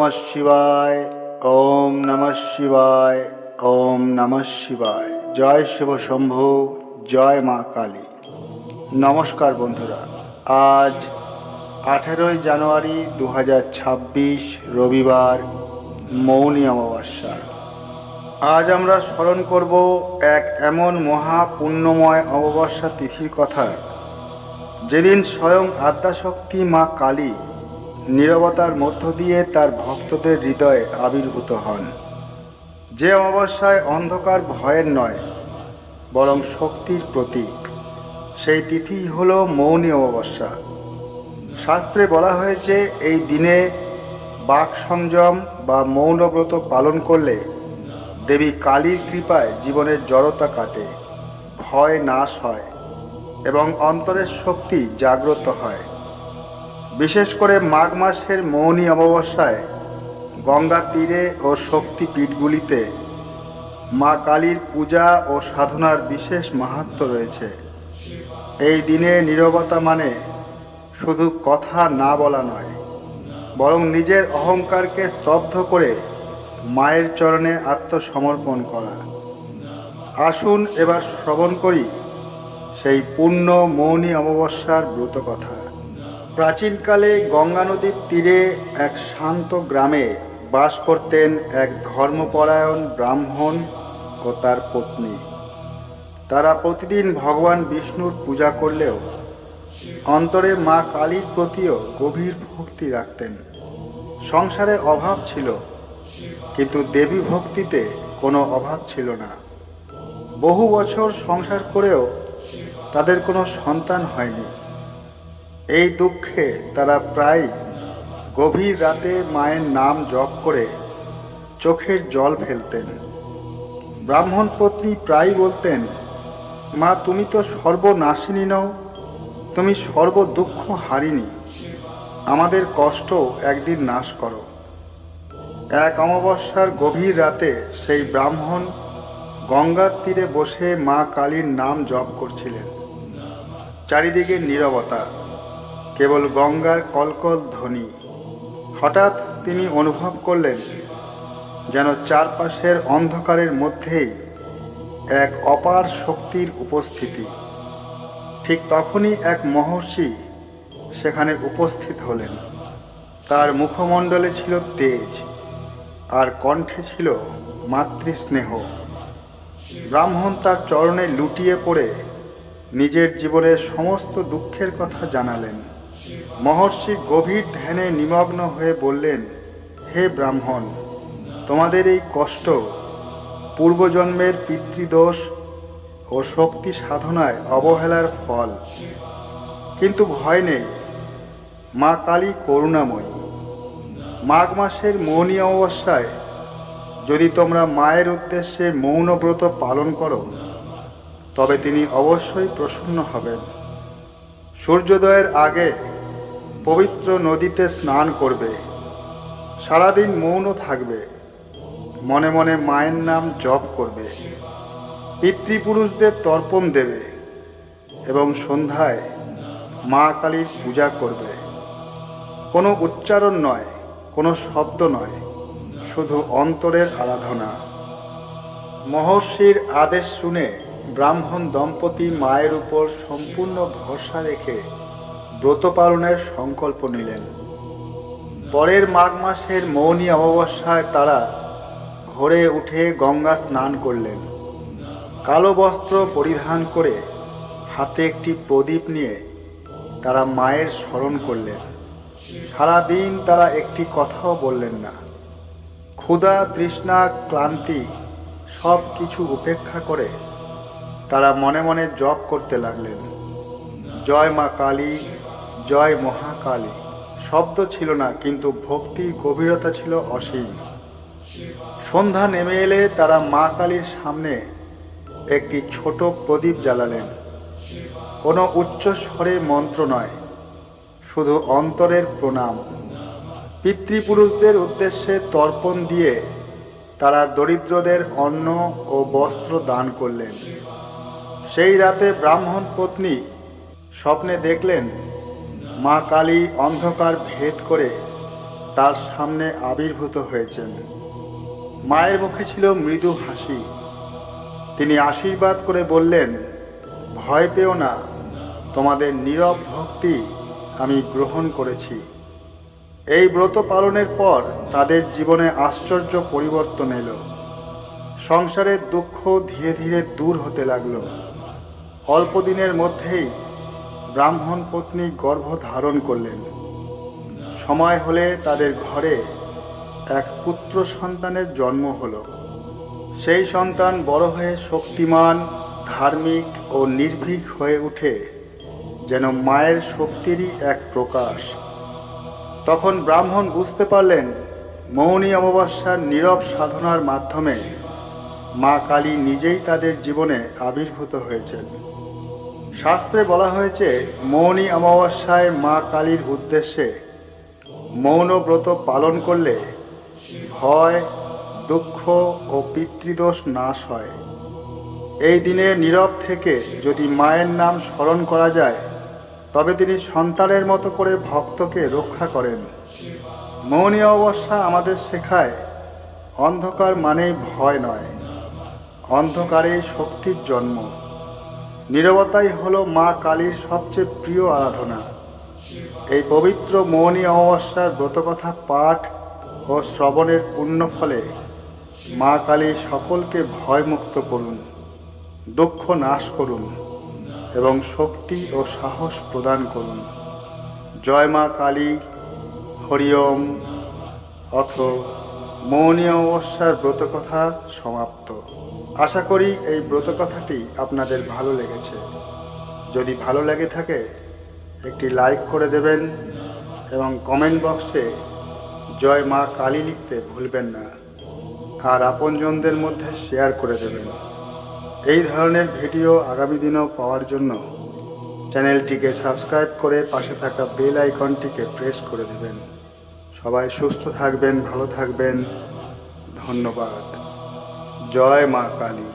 नमः शिवाय। ओम नमः शिवाय। ओम नमः शिवाय। जय शिव शंभु, जय मा काली। नमस्कार बंधुरा, आज 18 জানুয়ারি 2026 রবিবার, মৌনী অমাবস্যা। আজ আমরা স্মরণ করব এক এমন মহা পুণ্যময় অমাবস্যা তিথির কথা, যেদিন স্বয়ং আদ্যাশক্তি মা কালী নীরবতার মধ্য দিয়ে তার ভক্তদের হৃদয়ে আবির্ভূত হন। যে অমাবস্যায় অন্ধকার ভয়ের নয়, বরং শক্তির প্রতীক, সেই তিথি হল মৌনী অমাবস্যা। শাস্ত্রে বলা হয়েছে, এই দিনে বাক সংযম বা মৌনব্রত পালন করলে দেবী কালীর কৃপায় জীবনের জড়তা কাটে, ভয় নাশ হয় এবং অন্তরের শক্তি জাগ্রত হয়। বিশেষ করে মাঘ মাসের মৌনী অমাবস্যায় গঙ্গা তীরে ও শক্তিপীঠগুলিতে মা কালীর পূজা ও সাধনার বিশেষ মাহাত্ম্য রয়েছে। এই দিনে নীরবতা মানে শুধু কথা না বলা নয়, বরং নিজের অহংকারকে স্তব্ধ করে মায়ের চরণে আত্মসমর্পণ করা। আসুন এবার শ্রবণ করি সেই পূর্ণ মৌনী অমাবস্যার ব্রত কথা। প্রাচীনকালে গঙ্গা নদীর তীরে এক শান্ত গ্রামে বাস করতেন এক ধর্মপরায়ণ ব্রাহ্মণ ও তার পত্নী। তারা প্রতিদিন ভগবান বিষ্ণুর পূজা করলেও অন্তরে মা কালীর প্রতিও গভীর ভক্তি রাখতেন। সংসারে অভাব ছিল, কিন্তু দেবী ভক্তিতে কোনো অভাব ছিল না। বহু বছর সংসার করেও তাদের কোনো সন্তান হয়নি। এই দুঃখে তারা প্রায় গভীর রাতে মায়ের নাম জপ করে চোখের জল ফেলতেন। ব্রাহ্মণ পত্নী প্রায় বলতেন, মা, তুমি তো সর্বনাশিনী নও, তুমি সর্ব দুঃখ হারিনি, আমাদের কষ্ট একদিন নাশ করো। এক অমাবস্যার গভীর রাতে সেই ব্রাহ্মণ গঙ্গার তীরে বসে মা কালীর নাম জপ করছিলেন। চারিদিকে নীরবতা, কেবল গঙ্গার কলকল ধ্বনি। হঠাৎ তিনি অনুভব করলেন যেন চারপাশের অন্ধকারের মধ্যেই এক অপার শক্তির উপস্থিতি। ঠিক তখনই এক মহর্ষি সেখানে উপস্থিত হলেন। তার মুখমণ্ডলে ছিল তেজ, আর কণ্ঠে ছিল মাতৃস্নেহ। ব্রাহ্মণ তার চরণে লুটিয়ে পড়ে নিজের জীবনের সমস্ত দুঃখের কথা জানালেন। মহর্ষি গভীর ধ্যানে নিমগ্ন হয়ে বললেন, হে ব্রাহ্মণ, তোমাদের এই কষ্ট পূর্বজন্মের পিতৃদোষ ও শক্তি সাধনায় অবহেলার ফল। কিন্তু ভয় নেই, মা কালী করুণাময়ী। মাঘ মাসের মৌনী অমাবস্যায় যদি তোমরা মায়ের উদ্দেশ্যে মৌনব্রত পালন করো, তবে তিনি অবশ্যই প্রসন্ন হবেন। সূর্যোদয়ের আগে পবিত্র নদীতে স্নান করবে, সারাদিন মৌন থাকবে, মনে মনে মায়ের নাম জপ করবে, পিতৃপুরুষদের তর্পণ দেবে এবং সন্ধ্যায় মা কালীর পূজা করবে। কোনো উচ্চারণ নয়, কোনো শব্দ নয়, শুধু অন্তরের আরাধনা। মহর্ষির আদেশ শুনে ব্রাহ্মণ দম্পতি মায়ের উপর সম্পূর্ণ ভরসা রেখে ব্রত পালনের সংকল্প নিলেন। পরের মাঘ মাসের মৌনী অমাবস্যায় তারা ভোরে উঠে গঙ্গা স্নান করলেন। কালো বস্ত্র পরিধান করে হাতে একটি প্রদীপ নিয়ে তারা মায়ের স্মরণ করলেন। সারাদিন তারা একটি কথাও বললেন না। ক্ষুধা, তৃষ্ণা, ক্লান্তি সব কিছু উপেক্ষা করে তারা মনে মনে জপ করতে লাগলেন, জয় মা কালী, জয় মহাকালী। শব্দ ছিল না, কিন্তু ভক্তির গভীরতা ছিল অসীম। সন্ধ্যা নেমে এলে তারা মা কালীর সামনে একটি ছোট প্রদীপ জ্বালালেন। কোনো উচ্চ স্বরে মন্ত্র নয়, শুধু অন্তরের প্রণাম। পিতৃপুরুষদের উদ্দেশ্যে তর্পণ দিয়ে তারা দরিদ্রদের অন্ন ও বস্ত্র দান করলেন। সেই রাতে ব্রাহ্মণ পত্নী স্বপ্নে দেখলেন মা কালী অন্ধকার ভেদ করে তার সামনে আবির্ভূত হয়েছেন। মায়ের মুখে ছিল মৃদু হাসি। তিনি আশীর্বাদ করে বললেন, ভয় পেও না, তোমাদের নীরব ভক্তি আমি গ্রহণ করেছি। এই ব্রত পালনের পর তাদের জীবনে আশ্চর্য পরিবর্তন এলো। সংসারের দুঃখ ধীরে ধীরে দূর হতে লাগলো। অল্প দিনের মধ্যেই ব্রাহ্মণ পত্নী গর্ভ ধারণ করলেন। সময় হলে তাদের ঘরে এক পুত্র সন্তানের জন্ম হলো। সেই সন্তান বড় হয়ে শক্তিমান, ধার্মিক ও নির্ভীক হয়ে ওঠে, যেন মায়ের শক্তিরই এক প্রকাশ। তখন ব্রাহ্মণ বুঝতে পারলেন, মৌনী অমাবস্যার নীরব সাধনার মাধ্যমে মা কালী নিজেই তাদের জীবনে আবির্ভূত হয়েছেন। শাস্ত্রে বলা হয়েছে, মৌনী অমাবস্যায় মা কালীর উদ্দেশ্যে মৌন ব্রত পালন করলে ভয়, দুঃখ ও পিতৃদোষ নাশ হয়। এই দিনে নীরব থেকে যদি মায়ের নাম স্মরণ করা যায়, তবে তিনি সন্তানের মতো করে ভক্তকে রক্ষা করেন। মৌনী অমাবস্যা আমাদের শেখায়, অন্ধকার মানেই ভয় নয়, অন্ধকারেই শক্তির জন্ম। নীরবতাই হলো মা কালীর সবচেয়ে প্রিয় আরাধনা। এই পবিত্র মৌনী অমাবস্যার ব্রতকথা পাঠ ও শ্রবণের পুণ্য ফলে মা কালী সকলকে ভয়মুক্ত করুন, দুঃখ নাশ করুন এবং শক্তি ও সাহস প্রদান করুন। জয় মা কালী। হরি ওম। অথ মৌনী অমাবস্যার ব্রতকথা সমাপ্ত। আশা করি এই ব্রতকথাটি আপনাদের ভালো লেগেছে। যদি ভালো লেগে থাকে একটি লাইক করে দেবেন এবং কমেন্ট বক্সে জয় মা কালী লিখতে ভুলবেন না, আর আপনজনদের মধ্যে শেয়ার করে দেবেন। এই ধরনের ভিডিও আগামী দিনেও পাওয়ার জন্য চ্যানেলটিকে সাবস্ক্রাইব করে পাশে থাকা বেল আইকনটিকে প্রেস করে দেবেন। সবাই সুস্থ থাকবেন, ভালো থাকবেন। ধন্যবাদ। জয় মা কালী।